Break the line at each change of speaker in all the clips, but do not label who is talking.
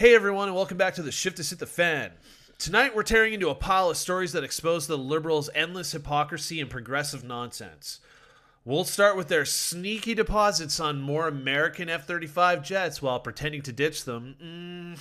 Hey everyone, and welcome back to the Shift to Sit the Fan. Tonight we're tearing into a pile of stories that expose the Liberals' endless hypocrisy and progressive nonsense. We'll start with their sneaky deposits on more American F-35 jets while pretending to ditch them.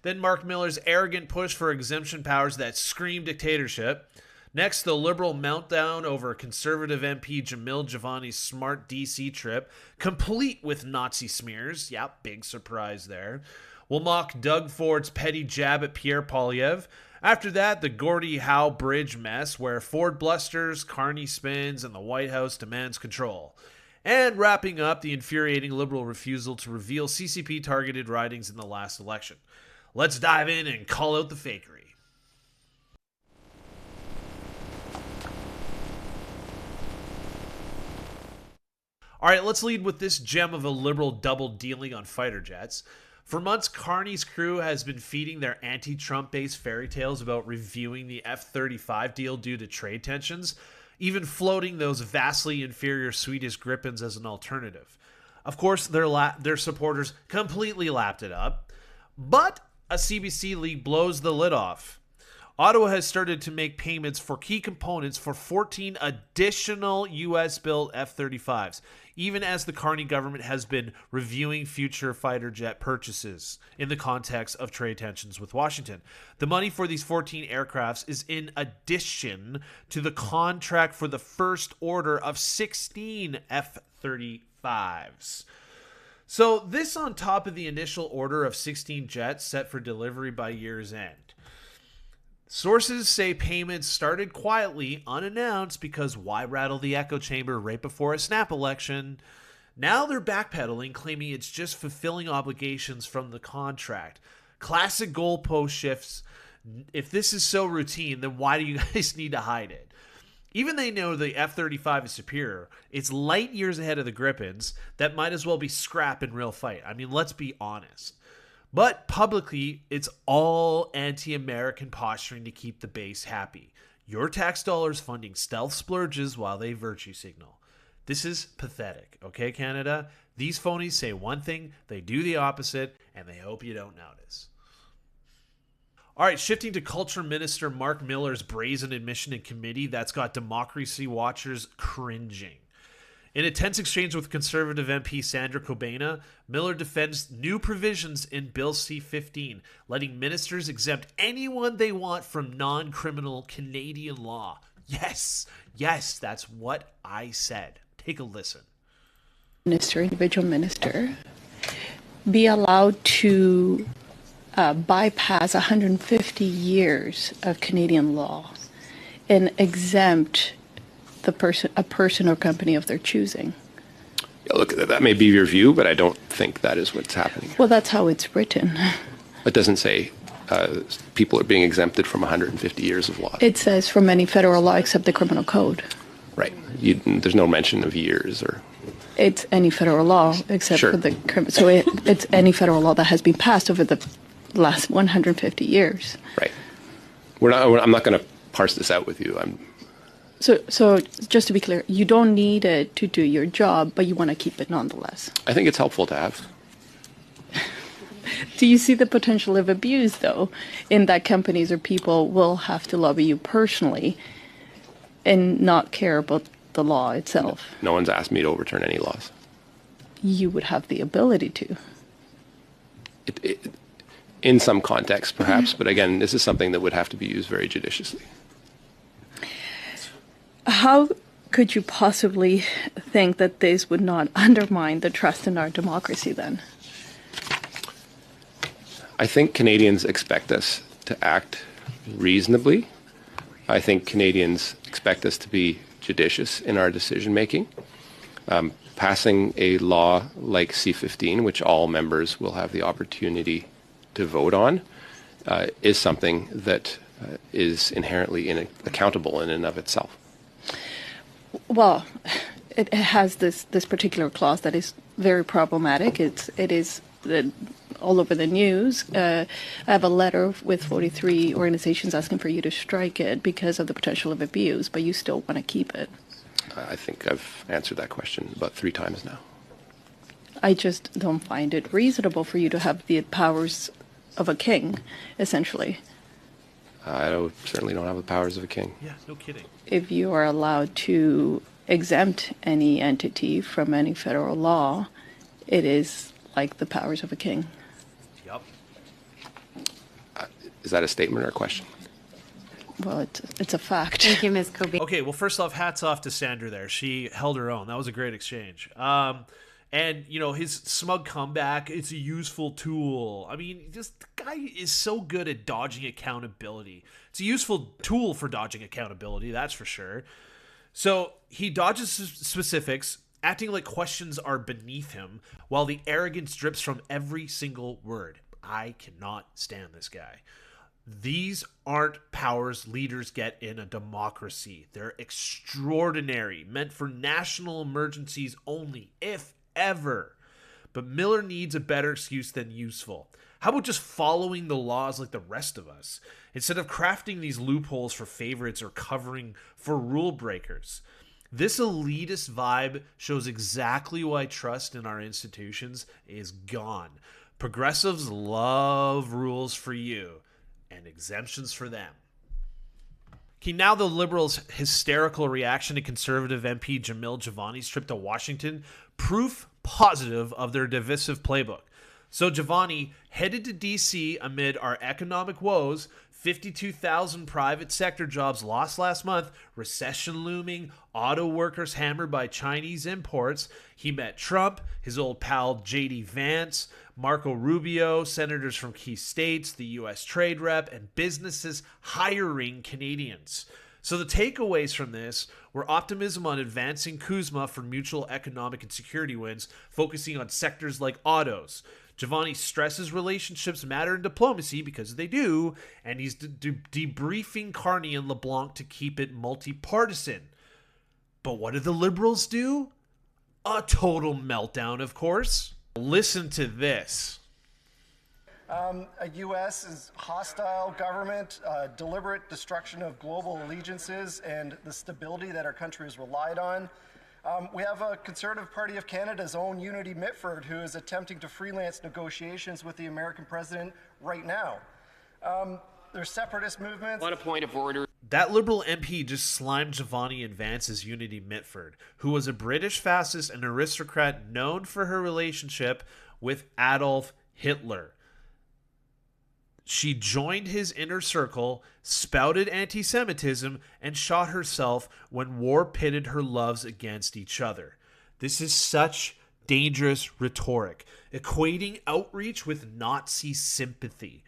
Then Marc Miller's arrogant push for exemption powers that scream dictatorship. Next, the Liberal meltdown over Conservative MP Jamil Javani's smart DC trip, complete with Nazi smears. Yeah, big surprise there. We'll mock Doug Ford's petty jab at Pierre Poilievre. After that, the Gordie Howe bridge mess, where Ford blusters, Carney spins, and the White House demands control. And wrapping up, the infuriating Liberal refusal to reveal CCP-targeted ridings in the last election. Let's dive in and call out the fakery. All right, let's lead with this gem of a Liberal double dealing on fighter jets. For months, Carney's crew has been feeding their anti-Trump-based fairy tales about reviewing the F-35 deal due to trade tensions, even floating those vastly inferior Swedish Gripens as an alternative. Of course, their supporters completely lapped it up, but a CBC leak blows the lid off. Ottawa has started to make payments for key components for 14 additional U.S.-built F-35s, even as the Carney government has been reviewing future fighter jet purchases in the context of trade tensions with Washington. The money for these 14 aircrafts is in addition to the contract for the first order of 16 F-35s. So this on top of the initial order of 16 jets set for delivery by year's end. Sources say payments started quietly, unannounced, because why rattle the echo chamber right before a snap election? Now they're backpedaling, claiming it's just fulfilling obligations from the contract. Classic goalpost shifts. If this is so routine, then why do you guys need to hide it? Even they know the F-35 is superior. It's light years ahead of the Gripens that might as well be scrap in real fight. I mean, let's be honest. But publicly, it's all anti-American posturing to keep the base happy. Your tax dollars funding stealth splurges while they virtue signal. This is pathetic, okay, Canada? These phonies say one thing, they do the opposite, and they hope you don't notice. All right, shifting to Culture Minister Marc Miller's brazen admission in committee that's got democracy watchers cringing. In a tense exchange with Conservative MP Sandra Cobaina, Miller defends new provisions in Bill C-15, letting ministers exempt anyone they want from non-criminal Canadian law. Yes, that's what I said. Take a listen.
Individual minister, be allowed to bypass 150 years of Canadian law and exempt a person or company of their choosing.
Yeah, look, that may be your view, but I don't think that is what's happening.
Well, that's how it's written.
It doesn't say people are being exempted from 150 years of law.
It says from any federal law except the criminal code.
Right. There's no mention of years or...
It's any federal law except for the criminal. So it's any federal law that has been passed over the last 150 years.
Right. I'm not going to parse this out with you.
So just to be clear, you don't need it to do your job, but you want to keep it nonetheless.
I think it's helpful to have.
Do you see the potential of abuse, though, in that companies or people will have to lobby you personally and not care about the law itself?
No one's asked me to overturn any laws.
You would have the ability to.
In some context, perhaps, but again, this is something that would have to be used very judiciously.
How could you possibly think that this would not undermine the trust in our democracy then?
I think Canadians expect us to act reasonably. I think Canadians expect us to be judicious in our decision making. Passing a law like C-15, which all members will have the opportunity to vote on, is something that is inherently accountable in and of itself.
Well, it has this particular clause that is very problematic. It is all over the news. I have a letter with 43 organizations asking for you to strike it because of the potential of abuse, but you still want to keep it.
I think I've answered that question about 3 times now.
I just don't find it reasonable for you to have the powers of a king, essentially.
Certainly don't have the powers of a king.
Yeah, no kidding.
If you are allowed to exempt any entity from any federal law, it is like the powers of a king.
Yep.
Is that a statement or a question?
Well, it's a fact.
Thank you, Ms. Cobain.
Okay, well, first off, hats off to Sandra there. She held her own. That was a great exchange. And, you know, his smug comeback, it's a useful tool. I mean, just the guy is so good at dodging accountability. It's a useful tool for dodging accountability, that's for sure. So he dodges specifics, acting like questions are beneath him, while the arrogance drips from every single word. I cannot stand this guy. These aren't powers leaders get in a democracy. They're extraordinary, meant for national emergencies only, if ever. But Miller needs a better excuse than useful. How about just following the laws like the rest of us, instead of crafting these loopholes for favorites or covering for rule breakers? This elitist vibe shows exactly why trust in our institutions is gone. Progressives love rules for you and exemptions for them. Okay, now the Liberals' hysterical reaction to Conservative MP Jamil Javani's trip to Washington, proof positive of their divisive playbook. So Javani headed to D.C. amid our economic woes, 52,000 private sector jobs lost last month, recession looming, auto workers hammered by Chinese imports. He met Trump, his old pal J.D. Vance, Marco Rubio, senators from key states, the U.S. trade rep, and businesses hiring Canadians. So the takeaways from this were optimism on advancing CUSMA for mutual economic and security wins, focusing on sectors like autos. Javani stresses relationships matter in diplomacy because they do, and he's debriefing Carney and LeBlanc to keep it multi-partisan. But what did the Liberals do? A total meltdown, of course. Listen to this.
A U.S. hostile government, deliberate destruction of global allegiances and the stability that our country has relied on. We have a Conservative Party of Canada's own Unity Mitford, who is attempting to freelance negotiations with the American president right now. There's separatist movements.
On a point of order.
That Liberal MP just slimed Javani and Vance's Unity Mitford, who was a British fascist and aristocrat known for her relationship with Adolf Hitler. She joined his inner circle, spouted anti-Semitism, and shot herself when war pitted her loves against each other. This is such dangerous rhetoric, equating outreach with Nazi sympathy.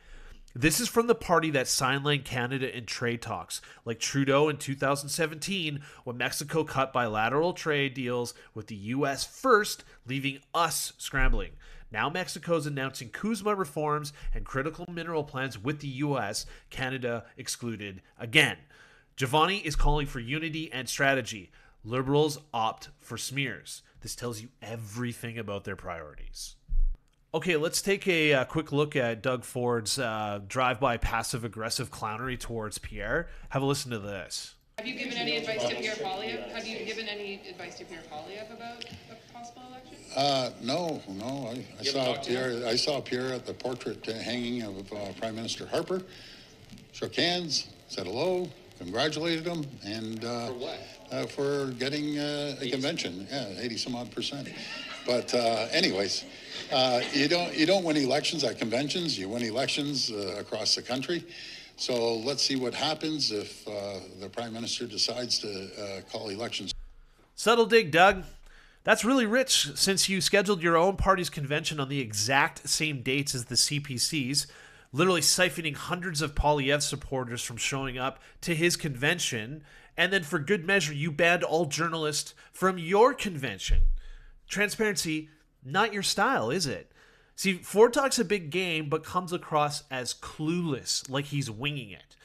This is from the party that sidelined Canada in trade talks, like Trudeau in 2017, when Mexico cut bilateral trade deals with the U.S. first, leaving us scrambling. Now Mexico's announcing CUSMA reforms and critical mineral plans with the U.S., Canada excluded again. Javani is calling for unity and strategy. Liberals opt for smears. This tells you everything about their priorities. Okay, let's take a quick look at Doug Ford's drive-by passive-aggressive clownery towards Pierre. Have a listen to this.
Have you given any advice to Pierre Poilievre? Have you given any advice to Pierre Poilievre about a possible election?
No. I saw Pierre at the portrait hanging of Prime Minister Harper. Shook hands, said hello, congratulated him, and
For what?
For getting a convention. Yeah, 80 some odd percent. But anyways, you don't win elections at conventions. You win elections across the country. So let's see what happens if the Prime Minister decides to call elections.
Subtle dig, Doug. That's really rich, since you scheduled your own party's convention on the exact same dates as the CPC's, literally siphoning hundreds of Poilievre supporters from showing up to his convention, and then for good measure, you banned all journalists from your convention. Transparency, not your style, is it? See, Ford talks a big game, but comes across as clueless, like he's winging it.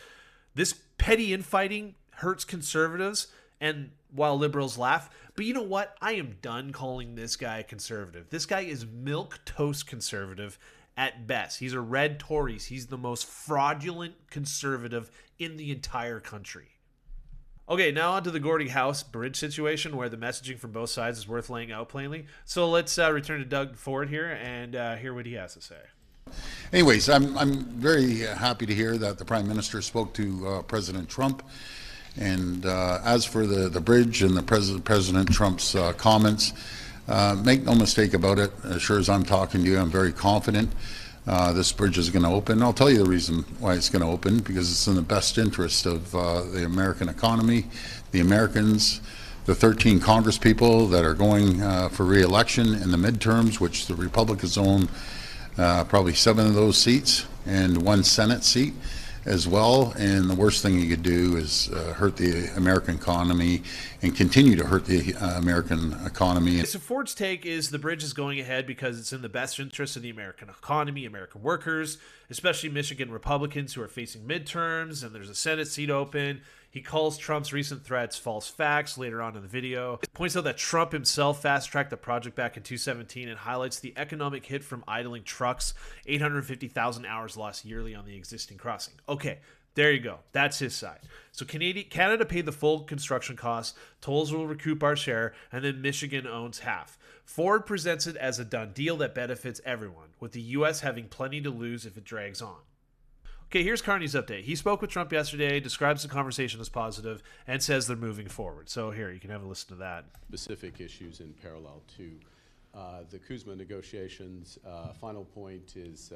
This petty infighting hurts conservatives, and while liberals laugh, but you know what? I am done calling this guy a conservative. This guy is milquetoast conservative at best. He's a red Tories. He's the most fraudulent conservative in the entire country. Okay, now on to the Gordie Howe bridge situation where the messaging from both sides is worth laying out plainly. So let's return to Doug Ford here and hear what he has to say.
Anyways, I'm very happy to hear that the Prime Minister spoke to President Trump. And as for the bridge and the President Trump's comments, make no mistake about it. As sure as I'm talking to you, I'm very confident this bridge is going to open. I'll tell you the reason why it's going to open, because it's in the best interest of the American economy, the Americans, the 13 Congress people that are going for re-election in the midterms, which the Republicans own probably 7 of those seats and 1 Senate seat as well. And the worst thing you could do is hurt the American economy and continue to hurt the American economy.
So Ford's take is the bridge is going ahead because it's in the best interest of the American economy, American workers, especially Michigan Republicans who are facing midterms, and there's a Senate seat open. He calls Trump's recent threats false facts later on in the video. It points out that Trump himself fast-tracked the project back in 2017 and highlights the economic hit from idling trucks, 850,000 hours lost yearly on the existing crossing. Okay, there you go. That's his side. So Canada paid the full construction costs, tolls will recoup our share, and then Michigan owns half. Ford presents it as a done deal that benefits everyone, with the U.S. having plenty to lose if it drags on. Okay, here's Carney's update. He spoke with Trump yesterday, describes the conversation as positive, and says they're moving forward. So here, you can have a listen to that.
Specific issues in parallel to the Kuzma negotiations. Final point is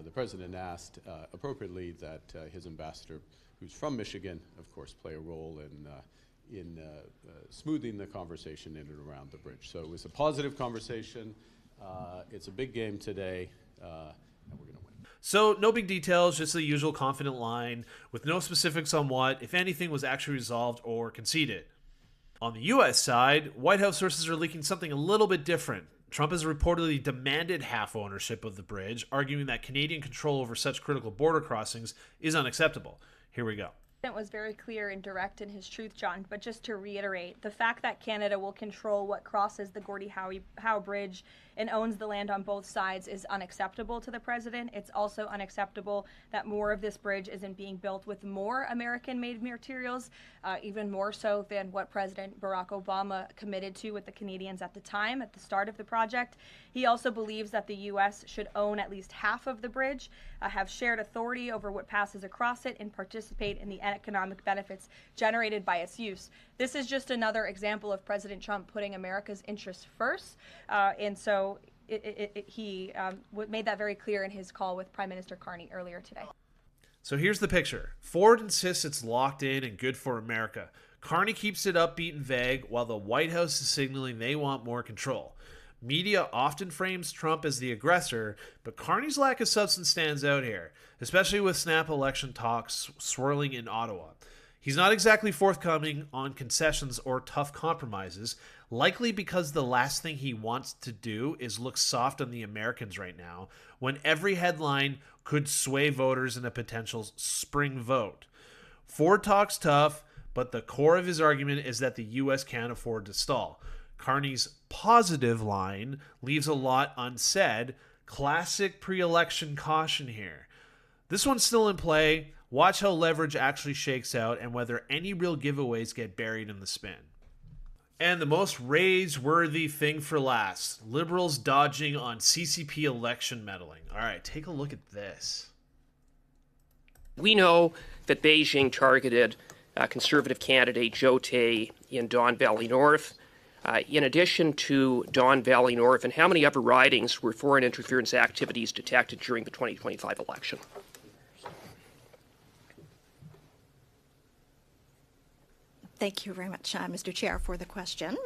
the president asked appropriately that his ambassador, who's from Michigan, of course, play a role in smoothing the conversation in and around the bridge. So it was a positive conversation. It's a big game today, and we're going to win.
So no big details, just the usual confident line with no specifics on what, if anything, was actually resolved or conceded. On the U.S. side, White House sources are leaking something a little bit different. Trump has reportedly demanded half ownership of the bridge, arguing that Canadian control over such critical border crossings is unacceptable. Here we go.
It was very clear and direct in his truth, John, but just to reiterate, the fact that Canada will control what crosses the Gordie Howe Bridge and owns the land on both sides is unacceptable to the president. It's also unacceptable that more of this bridge isn't being built with more American-made materials, even more so than what President Barack Obama committed to with the Canadians at the time, at the start of the project. He also believes that the U.S. should own at least half of the bridge, have shared authority over what passes across it, and participate in the economic benefits generated by its use. This is just another example of President Trump putting America's interests first, and so he made that very clear in his call with Prime Minister Carney earlier today.
So here's the picture. Ford insists it's locked in and good for America. Carney keeps it upbeat and vague, while the White House is signaling they want more control. Media often frames Trump as the aggressor, but Carney's lack of substance stands out here, especially with snap election talks swirling in Ottawa. He's not exactly forthcoming on concessions or tough compromises, likely because the last thing he wants to do is look soft on the Americans right now, when every headline could sway voters in a potential spring vote. Ford talks tough, but the core of his argument is that the U.S. can't afford to stall. Carney's positive line leaves a lot unsaid. Classic pre-election caution here. This one's still in play. Watch how leverage actually shakes out and whether any real giveaways get buried in the spin. And the most rage-worthy thing for last. Liberals dodging on CCP election meddling. All right, take a look at this.
We know that Beijing targeted Conservative candidate Joe Tay in Don Valley North. In addition to Don Valley North, and how many other ridings were foreign interference activities detected during the 2025 election?
Thank you very much, Mr. Chair, for the question.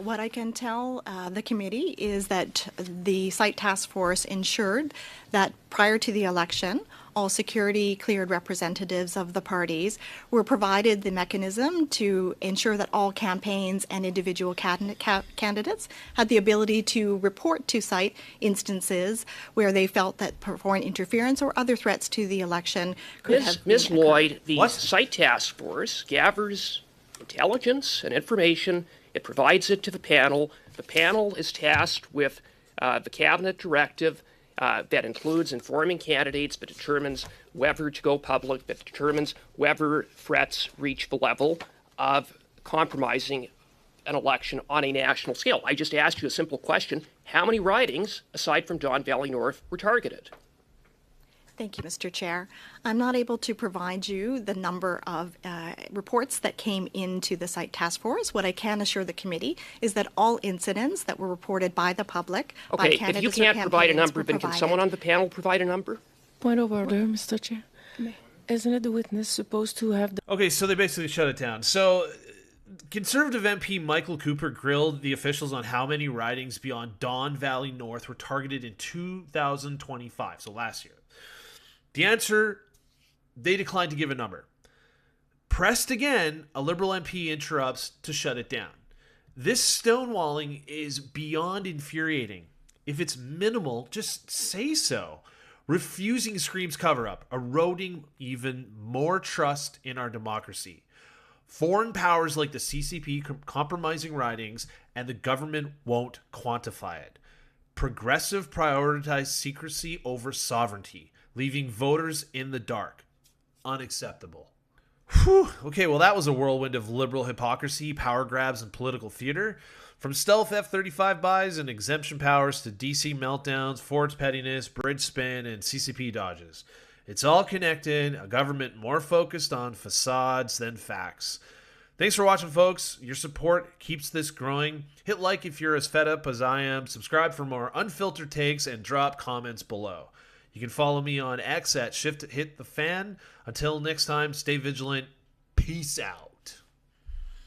What I can tell the committee is that the site task force ensured that prior to the election, all security cleared representatives of the parties were provided the mechanism to ensure that all campaigns and individual candidates had the ability to report to site instances where they felt that foreign interference or other threats to the election could have been
Ms. Lloyd, the
What?
site task force gathers intelligence and information. It provides it to the panel. The panel is tasked with the cabinet directive that includes informing candidates, but determines whether to go public, but determines whether threats reach the level of compromising an election on a national scale. I just asked you a simple question. How many ridings, aside from Don Valley North, were targeted?
Thank you, Mr. Chair. I'm not able to provide you the number of reports that came into the site task force. What I can assure the committee is that all incidents that were reported by the public, by
Okay,
candidates
if you can't provide a number, then can
provided.
someone on the panel provide a number?
Point of order, Mr. Chair. Isn't it the witness supposed to have the...
Okay, so they basically shut it down. So Conservative MP Michael Cooper grilled the officials on how many ridings beyond Don Valley North were targeted in 2025, so last year. The answer, they declined to give a number. Pressed again, a Liberal MP interrupts to shut it down. This stonewalling is beyond infuriating. If it's minimal, just say so. Refusing screams cover-up, eroding even more trust in our democracy. Foreign powers like the CCP compromising ridings, and the government won't quantify it. Progressive prioritize secrecy over sovereignty, leaving voters in the dark. Unacceptable. Whew. Okay, well, that was a whirlwind of liberal hypocrisy, power grabs, and political theater. From stealth F-35 buys and exemption powers to DC meltdowns, Ford's pettiness, bridge spin, and CCP dodges. It's all connected, a government more focused on facades than facts. Thanks for watching, folks. Your support keeps this growing. Hit like if you're as fed up as I am. Subscribe for more unfiltered takes and drop comments below. You can follow me on X at ShiftHitTheFan. Until next time, stay vigilant. Peace out.